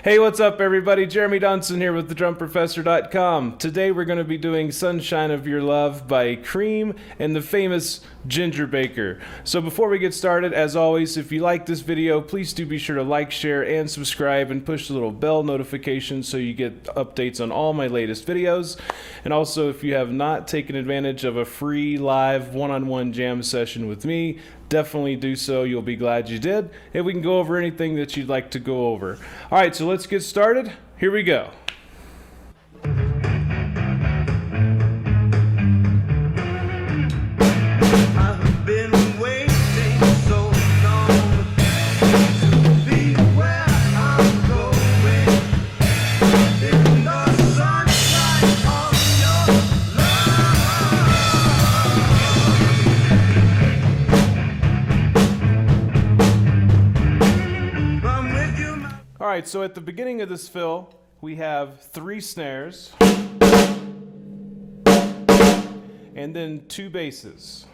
Hey, what's up, everybody? Jeremy Donson here with thedrumprofessor.com. Today we're going to be doing Sunshine of Your Love by Cream and the famous Ginger Baker. So before we get started, as always, if you like this video, please do be sure to like, share, and subscribe, and push the little bell notification so you get updates on all my latest videos. And also, if you have not taken advantage of a free live one-on-one jam session with me, definitely do so. You'll be glad you did. And we can go over anything that you'd like to go over. All right, so let's get started. Here we go. All right, so at the beginning of this fill, we have 3 snares and then 2 basses,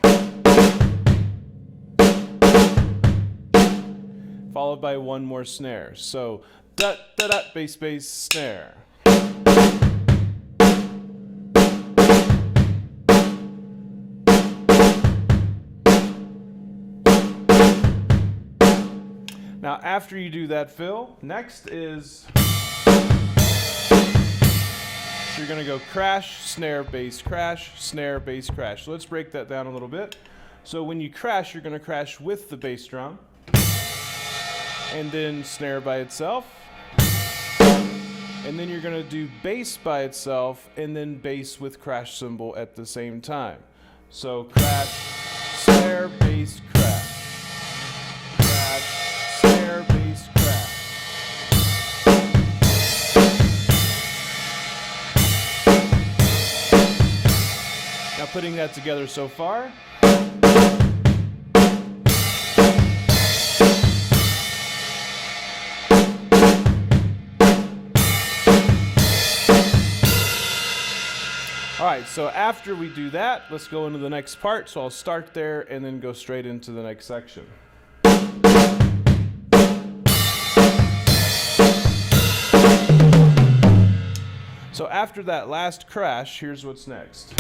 followed by 1 more snare. So da da da, bass, bass, snare. Now, after you do that fill, next is you're going to go crash, snare, bass, crash, snare, bass, crash. So let's break that down a little bit. So when you crash, you're going to crash with the bass drum, and then snare by itself, and then you're going to do bass by itself, and then bass with crash cymbal at the same time. So crash, snare, bass, crash. Snare, bass, crash. Now putting that together so far. All right, so after we do that, let's go into the next part. So I'll start there and then go straight into the next section. So after that last crash, here's what's next.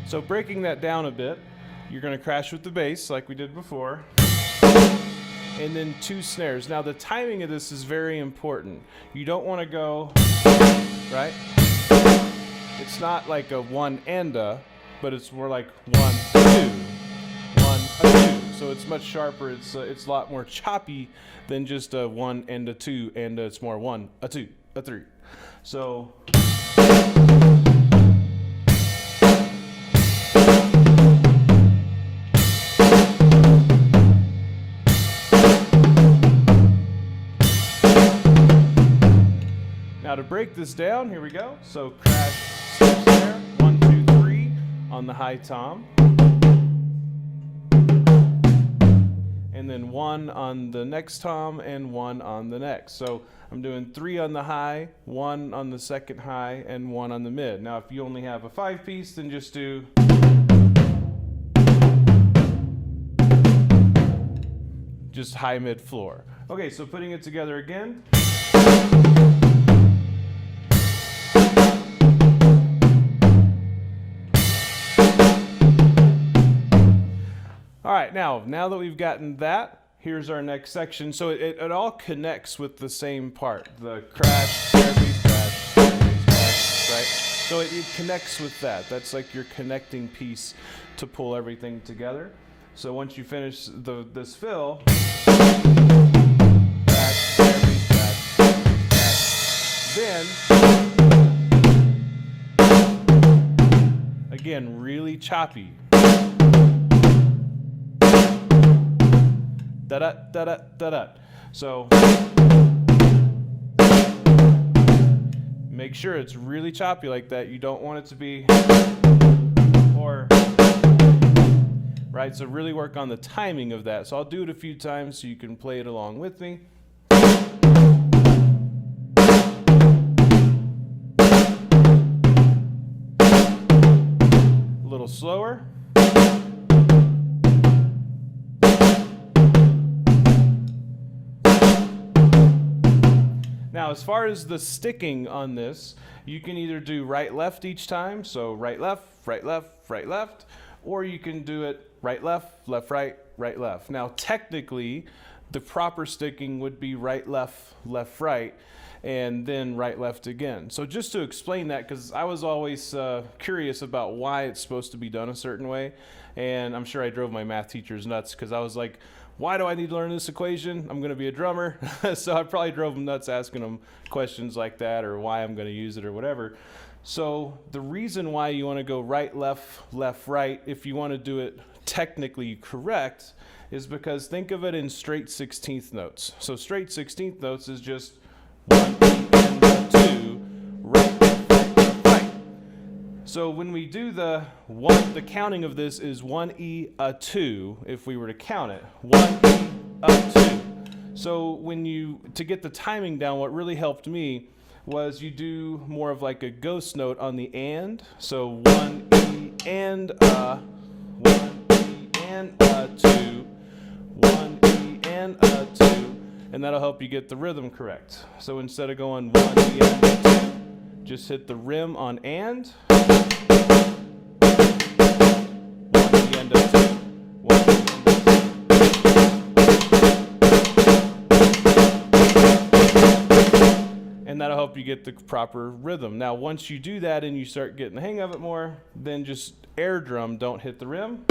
So breaking that down a bit, you're going to crash with the bass like we did before, and then 2 snares. Now the timing of this is very important. You don't want to go, right? It's not like a 1 and a, but it's more like 1, 2. 1, a 2. So it's much sharper. It's a lot more choppy than just a 1 and a 2, and it's more 1, a 2, a 3. So now to break this down, here we go. So crash, snare, 1, 2, 3 on the high tom. And then 1 on the next tom and 1 on the next. So I'm doing 3 on the high, 1 on the second high, and 1 on the mid. Now if you only have a 5-piece, then just do just high, mid, floor. Okay, so putting it together again. All right, now that we've gotten that, here's our next section. So it all connects with the same part, the crash, snare, bass, crash, snare, bass, crash, right? So it connects with that. That's like your connecting piece to pull everything together. So once you finish this fill, crash, snare, bass, crash, snare, bass, crash. Then, again, really choppy. Da-da, da-da, da-da. So make sure it's really choppy like that. You don't want it to be, or, right? So really work on the timing of that. So I'll do it a few times so you can play it along with me. slower. Now, as far as the sticking on this, you can either do right, left each time, so right, left, right, left, right, left, or you can do it right, left, right, right, left. Now, technically, the proper sticking would be right, left, right, and then right, left again. So just to explain that, because I was always curious about why it's supposed to be done a certain way, and I'm sure I drove my math teachers nuts, because I was like, why do I need to learn this equation? I'm going to be a drummer. So I probably drove them nuts asking them questions like that, or why I'm going to use it or whatever. So the reason why you want to go right, left, right, if you want to do it technically correct, is because think of it in straight 16th notes. So straight 16th notes is just 1, and 2, right, left, right. So when we do the counting of this is 1E, a 2, if we were to count it. 1E, a 2. So to get the timing down, what really helped me was you do more of like a ghost note on the and. So 1E and a, 1E and a 2, 1E and a 2, and that'll help you get the rhythm correct. So instead of going 1E and a 2, just hit the rim on and, 1E and a 2, 1E and a 2. And that'll help you get the proper rhythm. Now, once you do that and you start getting the hang of it more, then just air drum, don't hit the rim.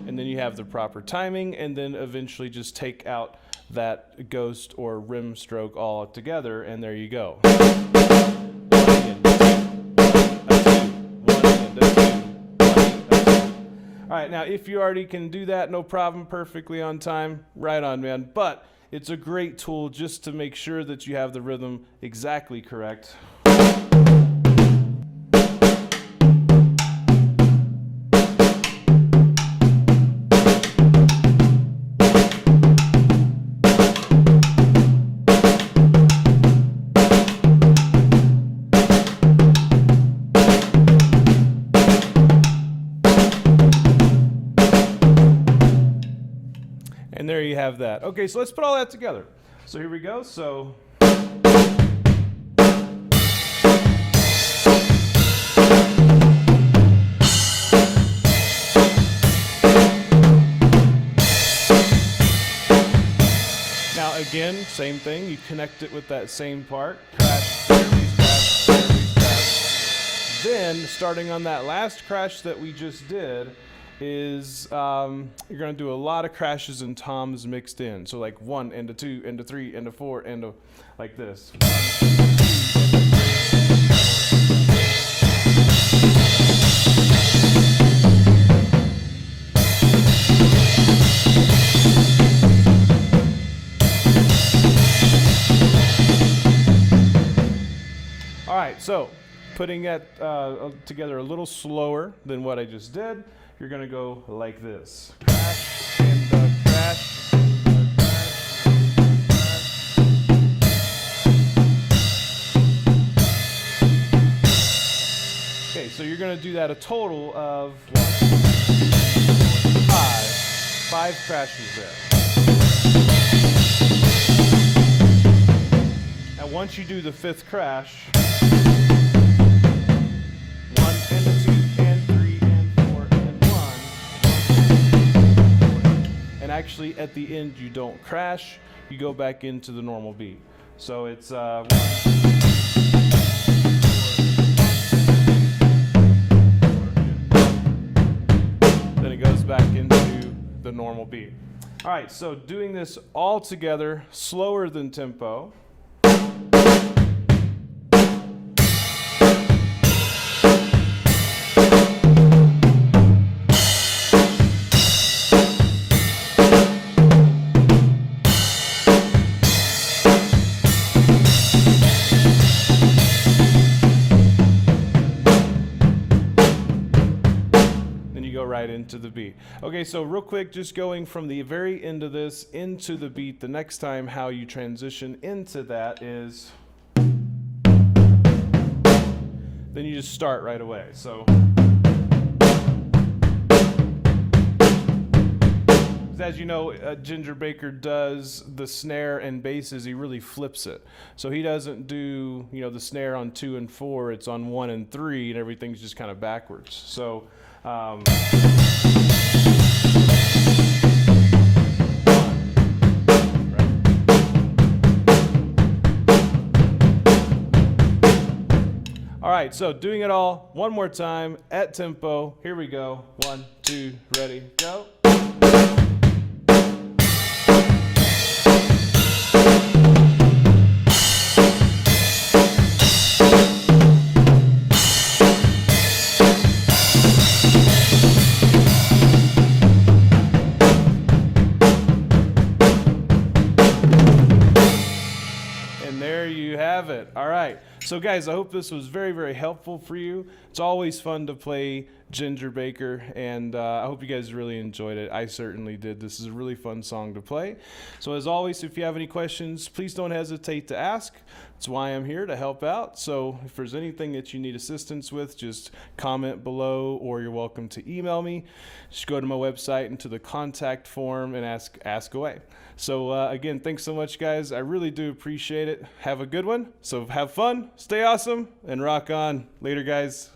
And then you have the proper timing, and then eventually just take out that ghost or rim stroke all together, and there you go. 1 and a 2, 1 and a 2, 1 and a 2, 1 and a 2. All right, now if you already can do that, no problem, perfectly on time, right on, man. But it's a great tool just to make sure that you have the rhythm exactly correct. And there you have that. Okay, so let's put all that together. So here we go. So now again, same thing. You connect it with that same part. Crash, crash, crash, crash. Then, starting on that last crash that we just did, is you're going to do a lot of crashes and toms mixed in. So like 1 and a 2 and a 3 and a 4 and a, like this. All right, so putting that together a little slower than what I just did, you're going to go like this. Crash and crash and crash and crash. Okay, so you're going to do that a total of 5 crashes there. Now once you do the 5th crash, 1 and a 2 and 3 and 4 and 1. And actually at the end you don't crash, you go back into the normal beat. So it's 1. Then it goes back into the normal beat. All right, so doing this all together, slower than tempo. Right into the beat. Okay, so real quick, just going from the very end of this into the beat, the next time how you transition into that is then you just start right away. So as you know, Ginger Baker does the snare and basses, he really flips it. So he doesn't do, you know, the snare on 2 and 4, it's on 1 and 3, and everything's just kind of backwards. So all right, so doing it all one more time at tempo. Here we go. 1, 2, ready, go. And there you have it. All right. So guys, I hope this was very, very helpful for you. It's always fun to play Ginger Baker, and I hope you guys really enjoyed it. I certainly did. This is a really fun song to play. So as always, if you have any questions, please don't hesitate to ask. That's why I'm here, to help out. So if there's anything that you need assistance with, just comment below, or you're welcome to email me. Just go to my website and to the contact form and ask away. So again, thanks so much, guys. I really do appreciate it. Have a good one. So have fun, stay awesome, and rock on. Later, guys.